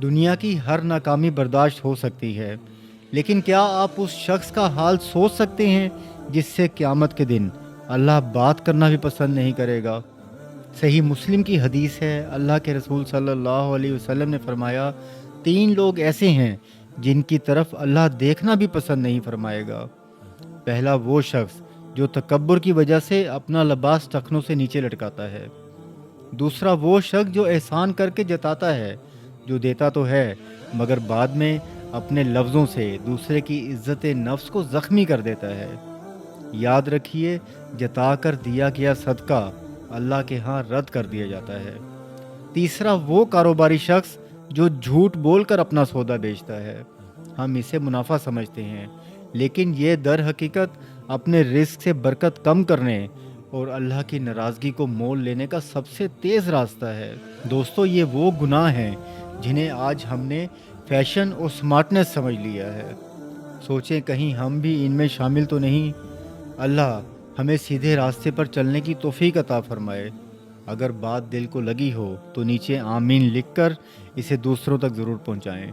دنیا کی ہر ناکامی برداشت ہو سکتی ہے، لیکن کیا آپ اس شخص کا حال سوچ سکتے ہیں جس سے قیامت کے دن اللہ بات کرنا بھی پسند نہیں کرے گا؟ صحیح مسلم کی حدیث ہے، اللہ کے رسول صلی اللہ علیہ وسلم نے فرمایا، 3 لوگ ایسے ہیں جن کی طرف اللہ دیکھنا بھی پسند نہیں فرمائے گا۔ پہلا وہ شخص جو تکبر کی وجہ سے اپنا لباس ٹخنوں سے نیچے لٹکاتا ہے۔ دوسرا وہ شخص جو احسان کر کے جتاتا ہے، جو دیتا تو ہے مگر بعد میں اپنے لفظوں سے دوسرے کی عزت نفس کو زخمی کر دیتا ہے۔ یاد رکھیے، جتا کر دیا گیا صدقہ اللہ کے ہاں رد کر دیا جاتا ہے۔ تیسرا وہ کاروباری شخص جو جھوٹ بول کر اپنا سودا بیچتا ہے۔ ہم اسے منافع سمجھتے ہیں، لیکن یہ در حقیقت اپنے رزق سے برکت کم کرنے اور اللہ کی ناراضگی کو مول لینے کا سب سے تیز راستہ ہے۔ دوستو، یہ وہ گناہ ہیں جنہیں آج ہم نے فیشن اور سمارٹنس سمجھ لیا ہے۔ سوچیں کہیں ہم بھی ان میں شامل تو نہیں۔ اللہ ہمیں سیدھے راستے پر چلنے کی توفیق عطا فرمائے۔ اگر بات دل کو لگی ہو تو نیچے آمین لکھ کر اسے دوسروں تک ضرور پہنچائیں۔